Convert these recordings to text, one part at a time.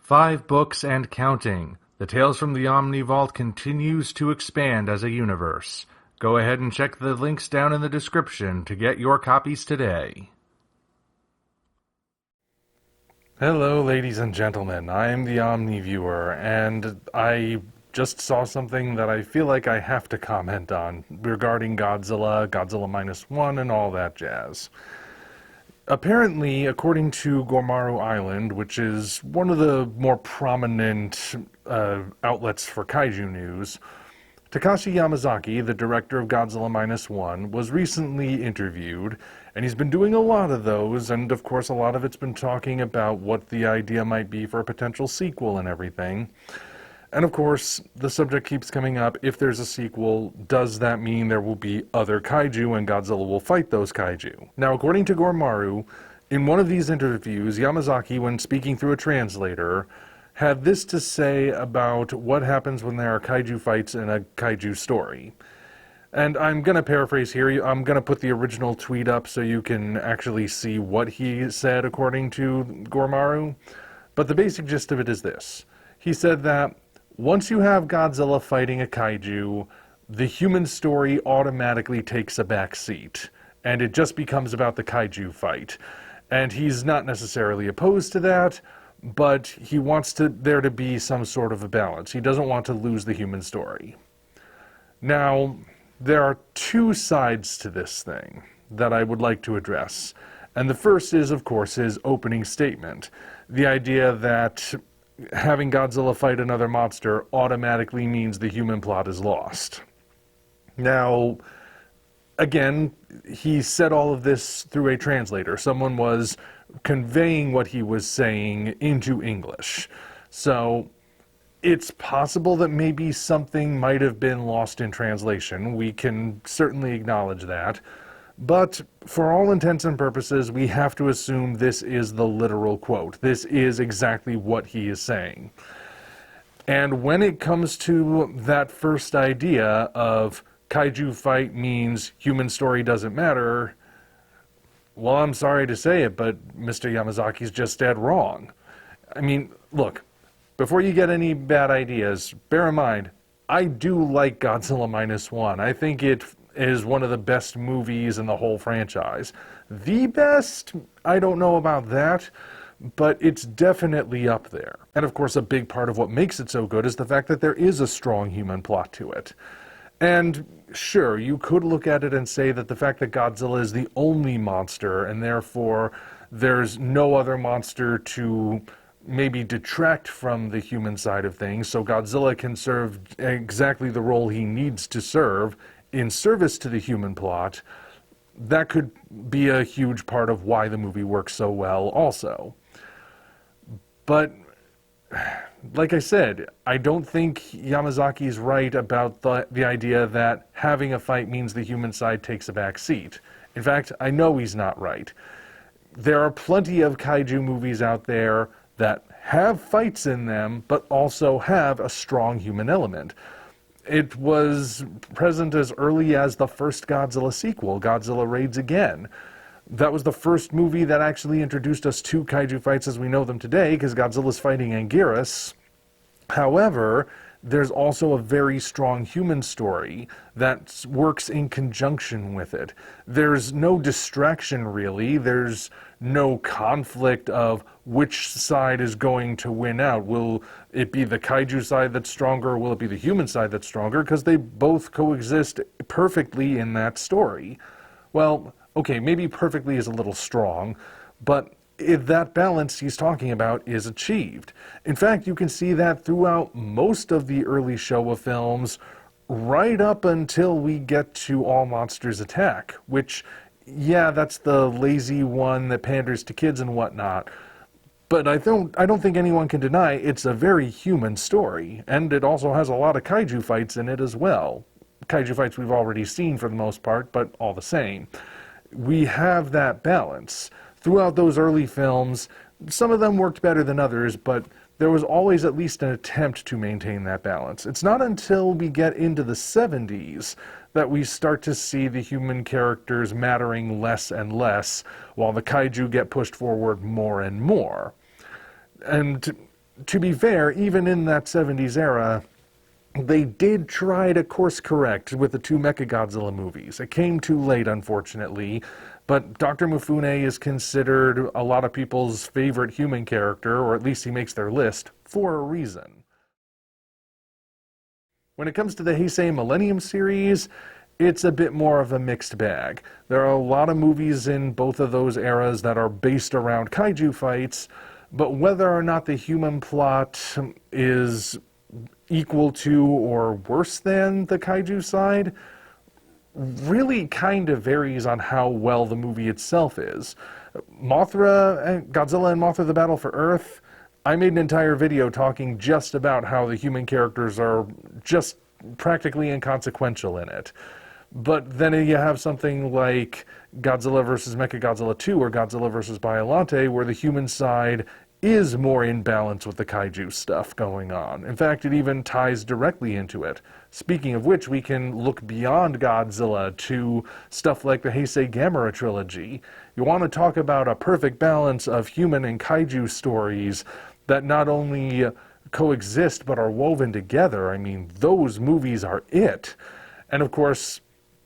5 books and counting. The Tales from the Omni Vault continues to expand as a universe. Go ahead and check the links down in the description to get your copies today. Hello, ladies and gentlemen. I am the Omni Viewer, and I just saw something that I feel like I have to comment on regarding Godzilla, Godzilla -1, and all that jazz. Apparently, according to Gomaru Island, which is one of the more prominent outlets for kaiju news, Takashi Yamazaki, the director of Godzilla -1, was recently interviewed, and he's been doing a lot of those, and of course a lot of it's been talking about what the idea might be for a potential sequel and everything. And of course, the subject keeps coming up: if there's a sequel, does that mean there will be other kaiju and Godzilla will fight those kaiju? Now, according to Gomaru, in one of these interviews, Yamazaki, when speaking through a translator, had this to say about what happens when there are kaiju fights in a kaiju story. And I'm going to paraphrase here. I'm going to put the original tweet up so you can actually see what he said according to Gomaru. But the basic gist of it is this. He said that once you have Godzilla fighting a kaiju, the human story automatically takes a back seat, and it just becomes about the kaiju fight. And he's not necessarily opposed to that, but he wants there to be some sort of a balance. He doesn't want to lose the human story. Now, there are two sides to this thing that I would like to address. And the first is, of course, his opening statement. The idea that having Godzilla fight another monster automatically means the human plot is lost. Now, again, he said all of this through a translator. Someone was conveying what he was saying into English. So it's possible that maybe something might have been lost in translation. We can certainly acknowledge that. But for all intents and purposes, we have to assume this is the literal quote. This is exactly what he is saying. And when it comes to that first idea of kaiju fight means human story doesn't matter, well, I'm sorry to say it, but Mr. Yamazaki's just dead wrong. I mean, look, before you get any bad ideas, bear in mind, I do like Godzilla -1. I think it is one of the best movies in the whole franchise. The best? I don't know about that, but it's definitely up there. And of course, a big part of what makes it so good is the fact that there is a strong human plot to it. And sure, you could look at it and say that the fact that Godzilla is the only monster, and therefore there's no other monster to maybe detract from the human side of things, so Godzilla can serve exactly the role he needs to serve in service to the human plot, that could be a huge part of why the movie works so well also. But like I said, I don't think Yamazaki's right about the idea that having a fight means the human side takes a back seat. In fact, I know he's not right. There are plenty of kaiju movies out there that have fights in them, but also have a strong human element. It was present as early as the first Godzilla sequel, Godzilla Raids Again. That was the first movie that actually introduced us to kaiju fights as we know them today, because Godzilla's fighting Anguirus. However, there's also a very strong human story that works in conjunction with it. There's no distraction, really. There's no conflict of which side is going to win out. Will it be the kaiju side that's stronger, or will it be the human side that's stronger? Because they both coexist perfectly in that story. Well, okay, maybe perfectly is a little strong, but if that balance he's talking about is achieved. In fact, you can see that throughout most of the early Showa films, right up until we get to All Monsters Attack, which, yeah, that's the lazy one that panders to kids and whatnot. But I don't think anyone can deny it's a very human story, and it also has a lot of kaiju fights in it as well. Kaiju fights we've already seen for the most part, but all the same. We have that balance. Throughout those early films, some of them worked better than others, but there was always at least an attempt to maintain that balance. It's not until we get into the 70s that we start to see the human characters mattering less and less, while the kaiju get pushed forward more and more. And to be fair, even in that 70s era, they did try to course correct with the two Mechagodzilla movies. It came too late, unfortunately, but Dr. Mifune is considered a lot of people's favorite human character, or at least he makes their list, for a reason. When it comes to the Heisei Millennium series, it's a bit more of a mixed bag. There are a lot of movies in both of those eras that are based around kaiju fights, but whether or not the human plot is equal to or worse than the kaiju side really kind of varies on how well the movie itself is. Godzilla and Mothra: The Battle for Earth, I made an entire video talking just about how the human characters are just practically inconsequential in it. But then you have something like Godzilla vs. Mechagodzilla 2 or Godzilla vs. Biollante, where the human side is more in balance with the kaiju stuff going on. In fact, it even ties directly into it. Speaking of which, we can look beyond Godzilla to stuff like the Heisei Gamera trilogy. You want to talk about a perfect balance of human and kaiju stories that not only coexist but are woven together. I mean, those movies are it. And of course,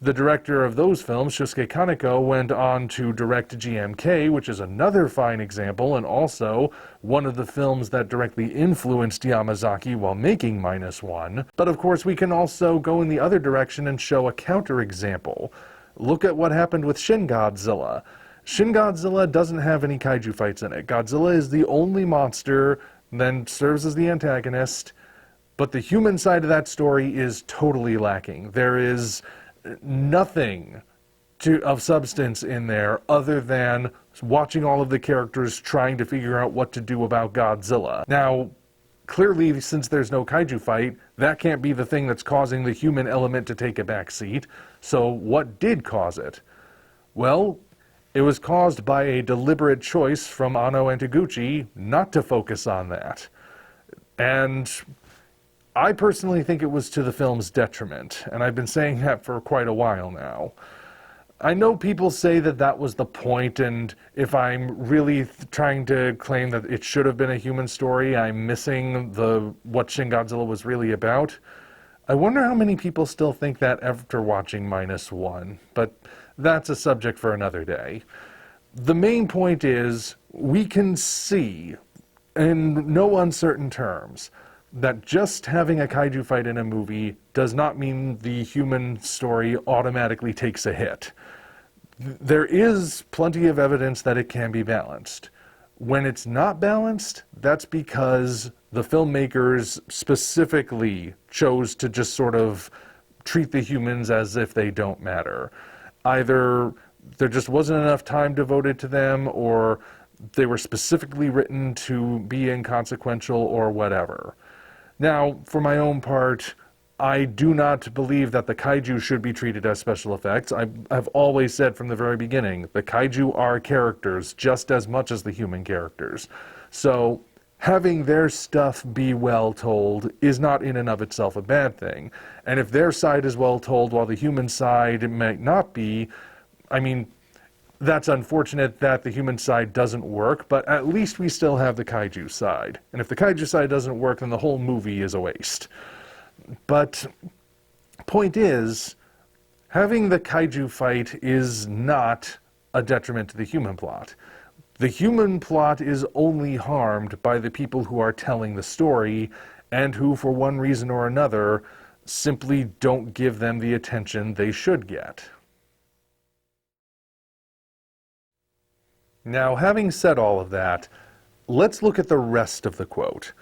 the director of those films, Shusuke Kaneko, went on to direct GMK, which is another fine example, and also one of the films that directly influenced Yamazaki while making -1. But of course, we can also go in the other direction and show a counterexample. Look at what happened with Shin Godzilla. Shin Godzilla doesn't have any kaiju fights in it. Godzilla is the only monster, then serves as the antagonist, but the human side of that story is totally lacking. There is nothing of substance in there other than watching all of the characters trying to figure out what to do about Godzilla. Now, clearly, since there's no kaiju fight, that can't be the thing that's causing the human element to take a back seat. So what did cause it? Well, it was caused by a deliberate choice from Anno and Taguchi not to focus on that. And I personally think it was to the film's detriment, and I've been saying that for quite a while now. I know people say that that was the point, and if I'm really trying to claim that it should have been a human story, I'm missing what Shin Godzilla was really about. I wonder how many people still think that after watching -1, but that's a subject for another day. The main point is, we can see, in no uncertain terms, that just having a kaiju fight in a movie does not mean the human story automatically takes a hit. There is plenty of evidence that it can be balanced. When it's not balanced, that's because the filmmakers specifically chose to just sort of treat the humans as if they don't matter. Either there just wasn't enough time devoted to them, or they were specifically written to be inconsequential, or whatever. Now, for my own part, I do not believe that the kaiju should be treated as special effects. I've always said from the very beginning, the kaiju are characters just as much as the human characters. So having their stuff be well told is not in and of itself a bad thing. And if their side is well told while the human side might not be, I mean, that's unfortunate that the human side doesn't work, but at least we still have the kaiju side. And if the kaiju side doesn't work, then the whole movie is a waste. But point is, having the kaiju fight is not a detriment to the human plot. The human plot is only harmed by the people who are telling the story, and who, for one reason or another, simply don't give them the attention they should get. Now, having said all of that, let's look at the rest of the quote,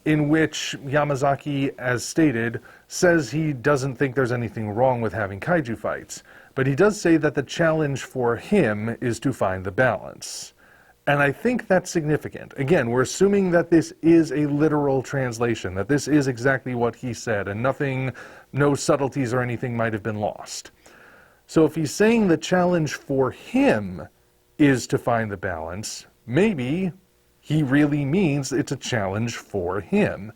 in which Yamazaki, as stated, says he doesn't think there's anything wrong with having kaiju fights, but he does say that the challenge for him is to find the balance. And I think that's significant. Again, we're assuming that this is a literal translation, that this is exactly what he said, and no subtleties or anything might have been lost. So if he's saying the challenge for him is to find the balance, maybe he really means it's a challenge for him.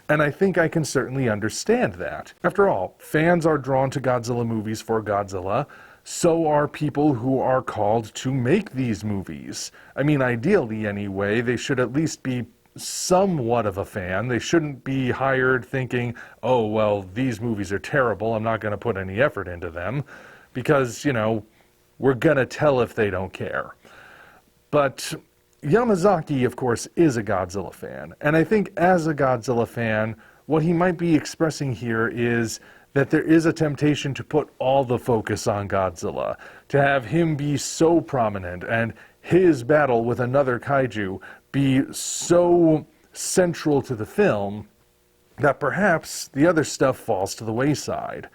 And I think I can certainly understand that. After all, fans are drawn to Godzilla movies for Godzilla, so are people who are called to make these movies. I mean, ideally anyway, they should at least be somewhat of a fan. They shouldn't be hired thinking, oh, well, these movies are terrible, I'm not going to put any effort into them, because, you know, we're going to tell if they don't care. But Yamazaki, of course, is a Godzilla fan. And I think as a Godzilla fan, what he might be expressing here is that there is a temptation to put all the focus on Godzilla, to have him be so prominent and his battle with another kaiju be so central to the film that perhaps the other stuff falls to the wayside.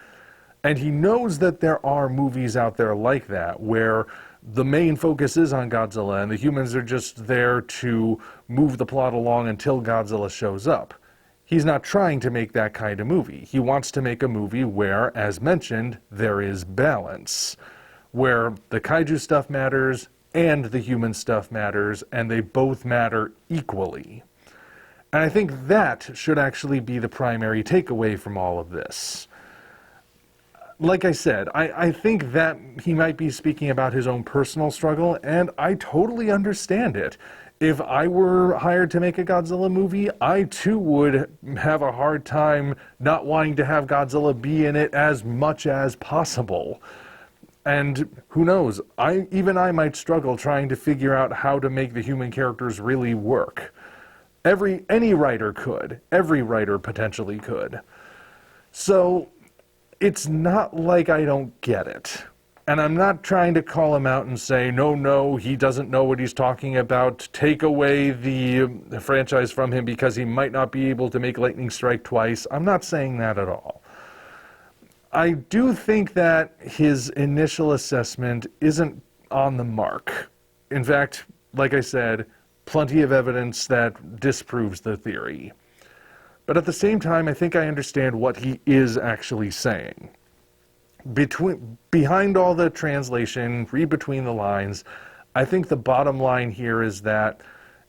And he knows that there are movies out there like that, where the main focus is on Godzilla and the humans are just there to move the plot along until Godzilla shows up. He's not trying to make that kind of movie. He wants to make a movie where, as mentioned, there is balance, where the kaiju stuff matters and the human stuff matters, and they both matter equally. And I think that should actually be the primary takeaway from all of this. Like I said, I think that he might be speaking about his own personal struggle, and I totally understand it. If I were hired to make a Godzilla movie, I too would have a hard time not wanting to have Godzilla be in it as much as possible. And who knows, even I might struggle trying to figure out how to make the human characters really work. Any writer could. Every writer potentially could. So it's not like I don't get it. And I'm not trying to call him out and say, no, he doesn't know what he's talking about. Take away the franchise from him because he might not be able to make Lightning Strike twice. I'm not saying that at all. I do think that his initial assessment isn't on the mark. In fact, like I said, plenty of evidence that disproves the theory. But at the same time, I think I understand what he is actually saying. Behind all the translation, read between the lines, I think the bottom line here is that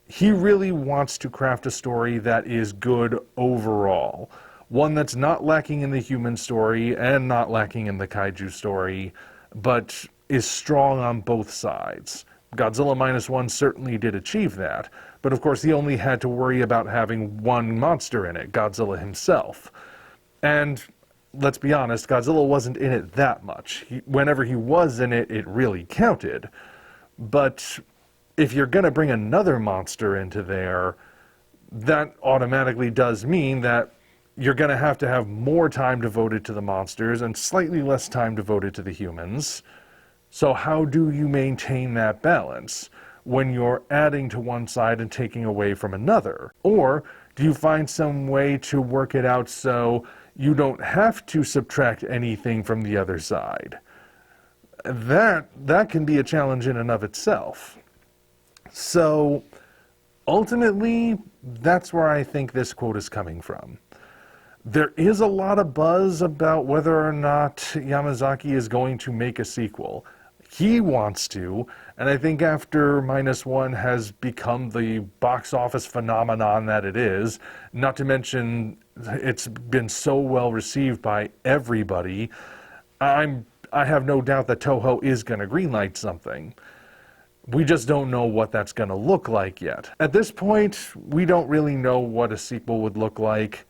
he really wants to craft a story that is good overall. One that's not lacking in the human story and not lacking in the kaiju story, but is strong on both sides. Godzilla Minus One certainly did achieve that, but of course he only had to worry about having one monster in it, Godzilla himself. And let's be honest, Godzilla wasn't in it that much. Whenever he was in it, it really counted. But if you're going to bring another monster into there, that automatically does mean that you're going to have more time devoted to the monsters and slightly less time devoted to the humans. So how do you maintain that balance when you're adding to one side and taking away from another? Or do you find some way to work it out so you don't have to subtract anything from the other side? That can be a challenge in and of itself. So ultimately, that's where I think this quote is coming from. There is a lot of buzz about whether or not Yamazaki is going to make a sequel. He wants to, and I think after Minus One has become the box office phenomenon that it is, not to mention it's been so well received by everybody, I have no doubt that Toho is going to greenlight something. We just don't know what that's going to look like yet. At this point, we don't really know what a sequel would look like,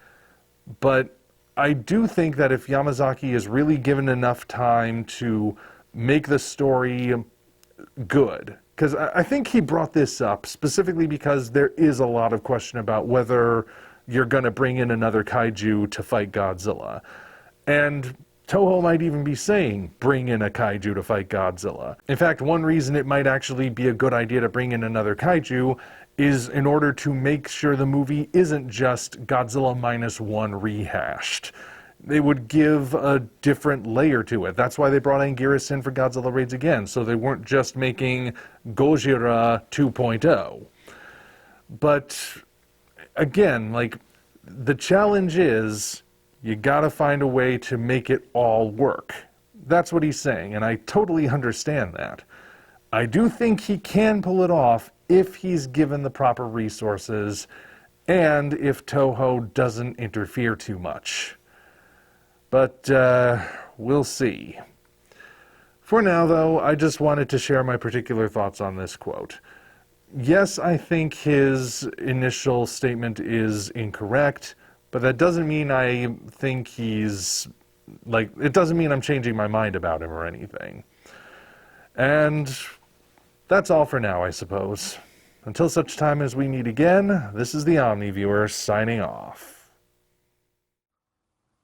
but I do think that if Yamazaki is really given enough time to make the story good, because I think he brought this up specifically because there is a lot of question about whether you're going to bring in another kaiju to fight Godzilla. And Toho might even be saying, bring in a kaiju to fight Godzilla. In fact, one reason it might actually be a good idea to bring in another kaiju is in order to make sure the movie isn't just Godzilla Minus One rehashed. They would give a different layer to it. That's why they brought Anguirus in for Godzilla Raids Again, so they weren't just making Gojira 2.0. But again, like, the challenge is you gotta find a way to make it all work. That's what he's saying, and I totally understand that. I do think he can pull it off if he's given the proper resources and if Toho doesn't interfere too much. But we'll see. For now, though, I just wanted to share my particular thoughts on this quote. Yes, I think his initial statement is incorrect, but that doesn't mean I think he's it doesn't mean I'm changing my mind about him or anything. And that's all for now, I suppose. Until such time as we meet again, this is the Omni Viewer signing off.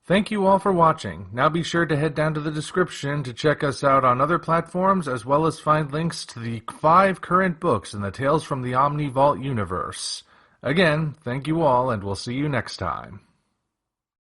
Thank you all for watching. Now be sure to head down to the description to check us out on other platforms, as well as find links to the 5 current books in the Tales from the Omni Vault universe. Again, thank you all, and we'll see you next time.